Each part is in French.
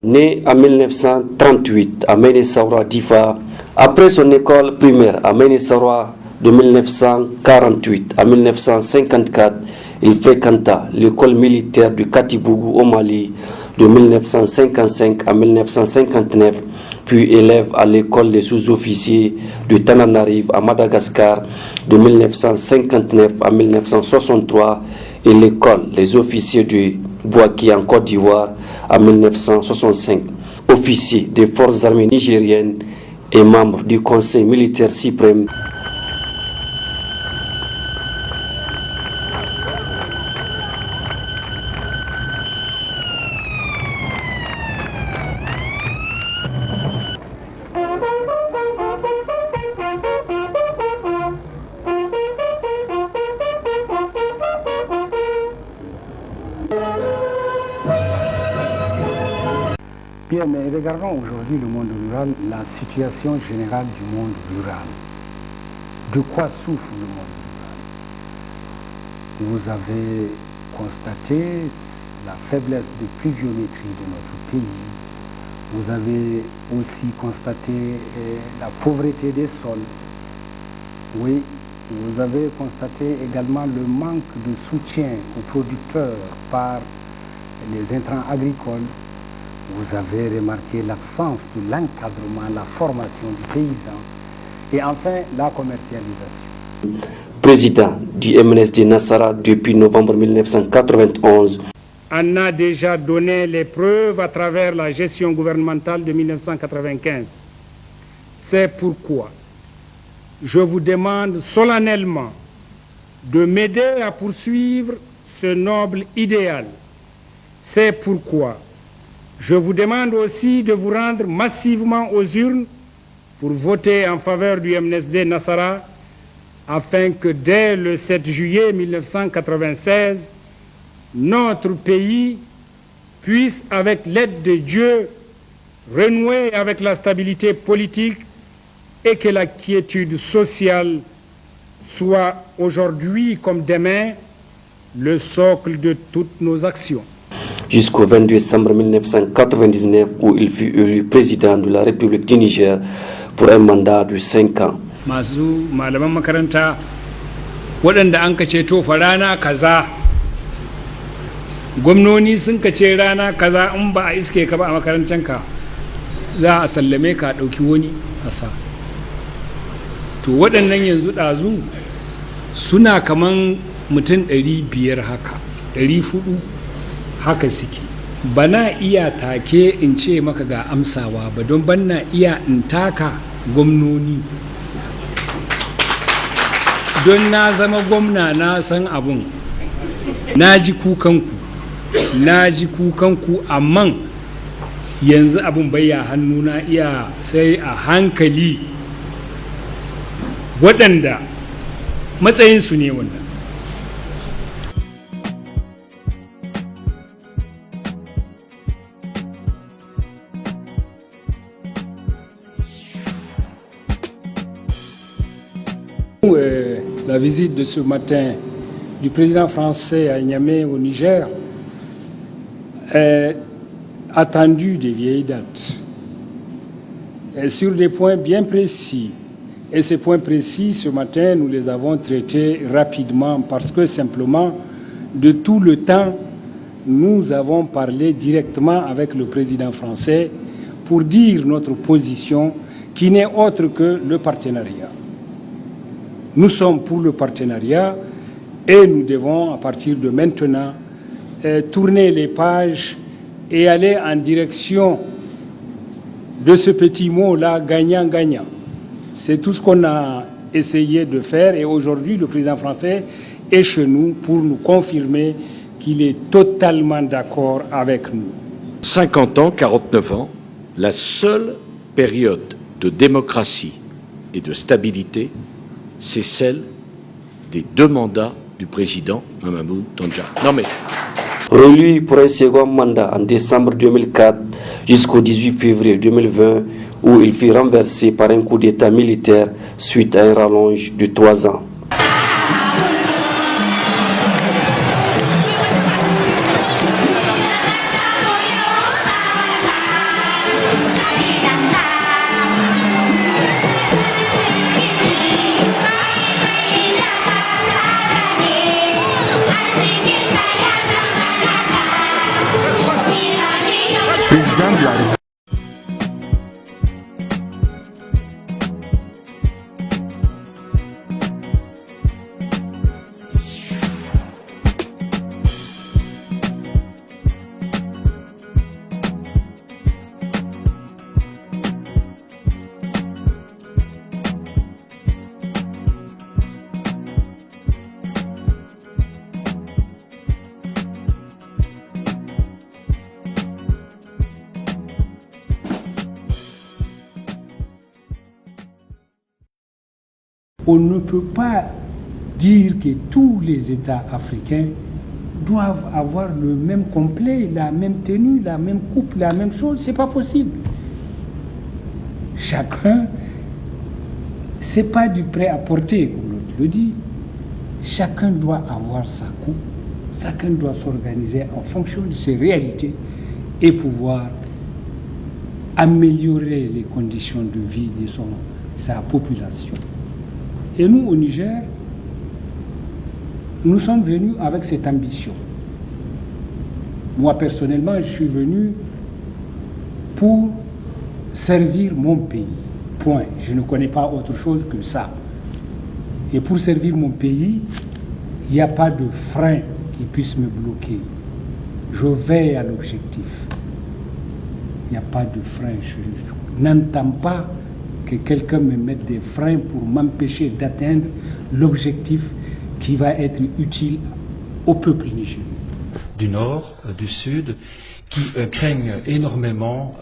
Né en 1938 à Ménésaoura Difa, après son école primaire à Ménésaoura de 1948 à 1954, il fréquenta l'école militaire du Katibougou au Mali de 1955 à 1959, puis élève à l'école des sous-officiers de Tananarive à Madagascar de 1959 à 1963 et l'école des officiers de Bouaké en Côte d'Ivoire en 1965. Officier des forces armées nigériennes et membre du Conseil militaire suprême. Bien, mais regardons aujourd'hui le monde rural, la situation générale du monde rural. De quoi souffre le monde rural? Vous avez constaté la faiblesse de pluviométrie de notre pays. Vous avez aussi constaté la pauvreté des sols. Oui, vous avez constaté également le manque de soutien aux producteurs par les intrants agricoles. Vous avez remarqué l'absence de l'encadrement, la formation du paysan et enfin la commercialisation. Président du MNSD Nassara depuis novembre 1991. On a déjà donné les preuves à travers la gestion gouvernementale de 1995. C'est pourquoi je vous demande solennellement de m'aider à poursuivre ce noble idéal. C'est pourquoi je vous demande aussi de vous rendre massivement aux urnes pour voter en faveur du MNSD Nassara afin que dès le 7 juillet 1996, notre pays puisse, avec l'aide de Dieu, renouer avec la stabilité politique et que la quiétude sociale soit aujourd'hui comme demain le socle de toutes nos actions. Jusqu'au 22 décembre 1999 où il fut élu président de la République du Niger pour un mandat de 5 ans. Masu malaman makaranta waɗanda an kace to fa rana kaza gwamnoni sun kace rana kaza in ba a iske ka ba a makarantanka za a sallame ka ɗauki wani asa to waɗannan yanzu ɗazu suna kaman mutum 500 haka 400 haka suke bana iya take in ce maka ga amsawa ba don banna iya in taka gwamnoni don na zama gwamna na san abun na ji kukanku amma yanzu abun bayya hannu na iya sai a hankali waɗanda matsayinsu ne wannan. La visite de ce matin du président français à Niamey au Niger est attendue de vieille date et sur des points bien précis. Et ces points précis, ce matin, nous les avons traités rapidement parce que simplement, de tout le temps, nous avons parlé directement avec le président français pour dire notre position qui n'est autre que le partenariat. Nous sommes pour le partenariat et nous devons, à partir de maintenant, tourner les pages et aller en direction de ce petit mot-là, gagnant-gagnant. C'est tout ce qu'on a essayé de faire et aujourd'hui, le président français est chez nous pour nous confirmer qu'il est totalement d'accord avec nous. 50 ans, 49 ans, la seule période de démocratie et de stabilité, c'est celle des 2 mandats du président Mamadou Tandja. Non mais... Réélu pour un second mandat en décembre 2004 jusqu'au 18 février 2020 où il fut renversé par un coup d'état militaire suite à un rallonge de 3 ans. président de la République. On ne peut pas dire que tous les États africains doivent avoir le même complet, la même tenue, la même coupe, la même chose. C'est pas possible. Chacun, c'est pas du prêt-à-porter, comme l'autre le dit. Chacun doit avoir sa coupe. Chacun doit s'organiser en fonction de ses réalités et pouvoir améliorer les conditions de vie de sa population. Et nous, au Niger, nous sommes venus avec cette ambition. Moi, personnellement, je suis venu pour servir mon pays. Point. Je ne connais pas autre chose que ça. Et pour servir mon pays, il n'y a pas de frein qui puisse me bloquer. Je veille à l'objectif. Il n'y a pas de frein. Je n'entends pas que quelqu'un me mette des freins pour m'empêcher d'atteindre l'objectif qui va être utile au peuple nigérien. Du Nord, du Sud, qui craignent énormément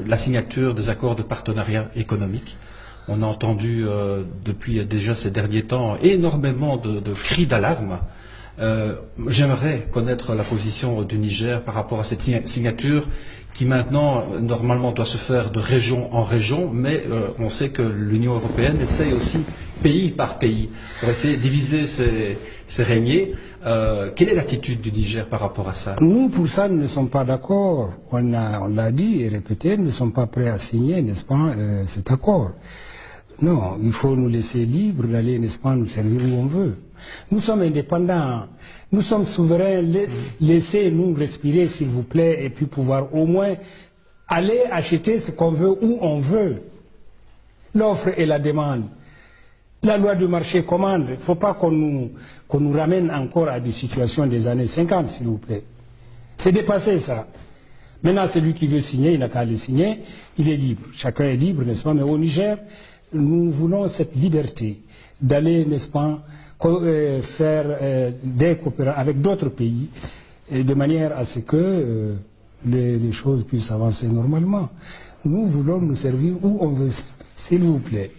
la signature des accords de partenariat économique. On a entendu depuis déjà ces derniers temps énormément de cris d'alarme. J'aimerais connaître la position du Niger par rapport à cette signature qui maintenant, normalement, doit se faire de région en région, mais on sait que l'Union européenne essaye aussi, pays par pays, pour essayer de diviser ces régniers. Quelle est l'attitude du Niger par rapport à ça? Nous, pour ça, nous ne sommes pas d'accord. On l'a dit et répété, nous ne sommes pas prêts à signer, n'est-ce pas, cet accord. Non, il faut nous laisser libres d'aller, n'est-ce pas, nous servir où on veut. Nous sommes indépendants, nous sommes souverains, laissez-nous respirer s'il vous plaît et puis pouvoir au moins aller acheter ce qu'on veut où on veut. L'offre et la demande. La loi du marché commande. Il ne faut pas qu'on nous ramène encore à des situations des années 50, s'il vous plaît. C'est dépassé ça. Maintenant, celui qui veut signer, il n'a qu'à le signer, il est libre. Chacun est libre, n'est-ce pas? Mais au Niger, nous voulons cette liberté d'aller, n'est-ce pas, faire des coopérations avec d'autres pays, de manière à ce que les choses puissent avancer normalement. Nous voulons nous servir où on veut, s'il vous plaît.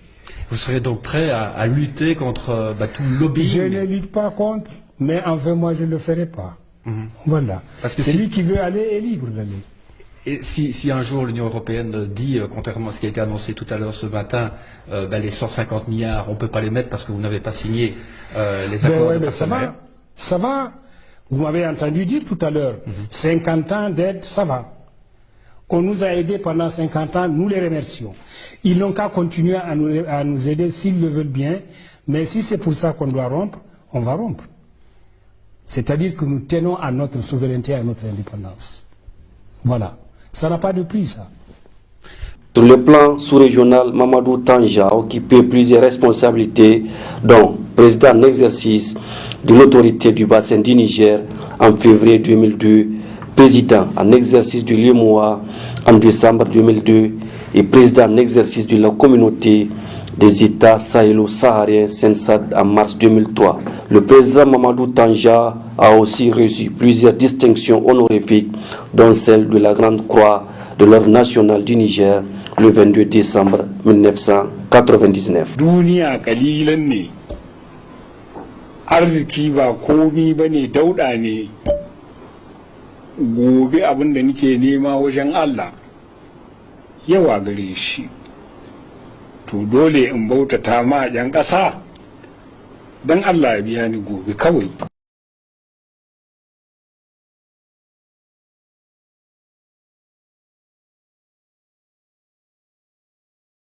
Vous serez donc prêt à lutter contre tout lobbying? Je ne lutte pas contre, mais enfin moi je ne le ferai pas. Voilà. Parce que celui qui veut aller est libre d'aller. Et si un jour l'Union européenne dit, contrairement à ce qui a été annoncé tout à l'heure ce matin, les 150 milliards, on ne peut pas les mettre parce que vous n'avez pas signé les accords de partenariat. Ça va. Vous m'avez entendu dire tout à l'heure, 50 ans d'aide, ça va. On nous a aidés pendant 50 ans, nous les remercions. Ils n'ont qu'à continuer à nous aider s'ils le veulent bien, mais si c'est pour ça qu'on doit rompre, on va rompre. C'est-à-dire que nous tenons à notre souveraineté, à notre indépendance. Voilà. Ça n'a pas de prix, ça. Sur le plan sous-régional, Mamadou Tanja a occupé plusieurs responsabilités, dont président en exercice de l'autorité du bassin du Niger en février 2002, président en exercice du LIMOA en décembre 2002 et président en exercice de la communauté des États sahélo-sahariens SENSAD en mars 2003. Le président Mamadou Tanja a aussi reçu plusieurs distinctions honorifiques, dont celle de la Grande Croix de l'Ordre national du Niger le 22 décembre 1999. Duniya kalilan ne, arziki ba komi ba ne, dauda ne. Gobe abin da nake nema wajen Allah yawa gare shi. To dole in bautata ma 'yan ƙasa don Allah ya biya ni gobe kawai.